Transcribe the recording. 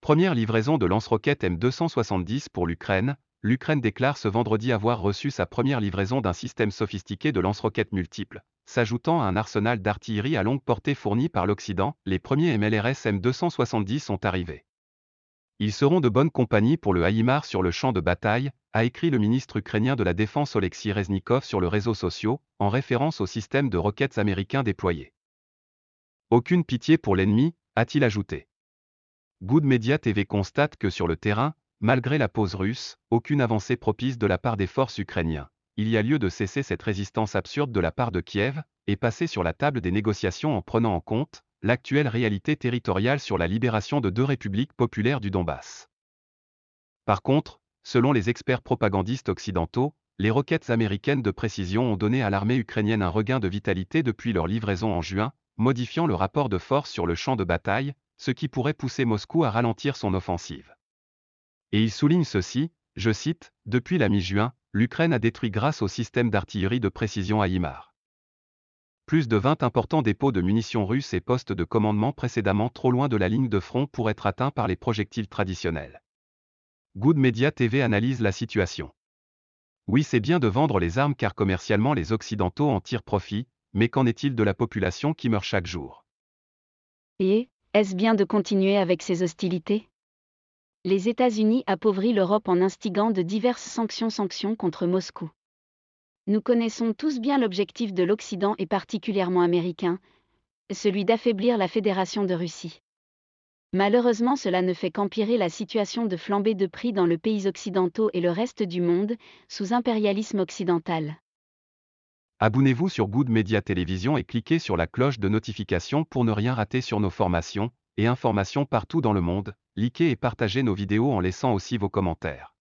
Première livraison de lance-roquettes M270 pour l'Ukraine. L'Ukraine déclare ce vendredi avoir reçu sa première livraison d'un système sophistiqué de lance-roquettes multiples, s'ajoutant à un arsenal d'artillerie à longue portée fourni par l'Occident. Les premiers MLRS M270 sont arrivés. Ils seront de bonne compagnie pour le HIMARS sur le champ de bataille, a écrit le ministre ukrainien de la Défense Oleksiy Reznikov sur les réseaux sociaux, en référence au système de roquettes américains déployé. Aucune pitié pour l'ennemi, a-t-il ajouté. Good Media TV constate que sur le terrain, malgré la pause russe, aucune avancée propice de la part des forces ukrainiennes. Il y a lieu de cesser cette résistance absurde de la part de Kiev, et passer sur la table des négociations en prenant en compte l'actuelle réalité territoriale sur la libération de deux républiques populaires du Donbass. Par contre, selon les experts propagandistes occidentaux, les roquettes américaines de précision ont donné à l'armée ukrainienne un regain de vitalité depuis leur livraison en juin, modifiant le rapport de force sur le champ de bataille, ce qui pourrait pousser Moscou à ralentir son offensive. Et il souligne ceci, je cite, « Depuis la mi-juin, l'Ukraine a détruit grâce au système d'artillerie de précision HIMARS. Plus de 20 importants dépôts de munitions russes et postes de commandement précédemment trop loin de la ligne de front pour être atteints par les projectiles traditionnels. » Good Media TV analyse la situation. Oui, c'est bien de vendre les armes car commercialement les Occidentaux en tirent profit, mais qu'en est-il de la population qui meurt chaque jour? Et, est-ce bien de continuer avec ces hostilités? Les États-Unis appauvrit l'Europe en instigant de diverses sanctions contre Moscou. Nous connaissons tous bien l'objectif de l'Occident et particulièrement américain, celui d'affaiblir la Fédération de Russie. Malheureusement, cela ne fait qu'empirer la situation de flambée de prix dans les pays occidentaux et le reste du monde, sous impérialisme occidental. Abonnez-vous sur Good Media Télévision et cliquez sur la cloche de notification pour ne rien rater sur nos formations et informations partout dans le monde. Likez et partagez nos vidéos en laissant aussi vos commentaires.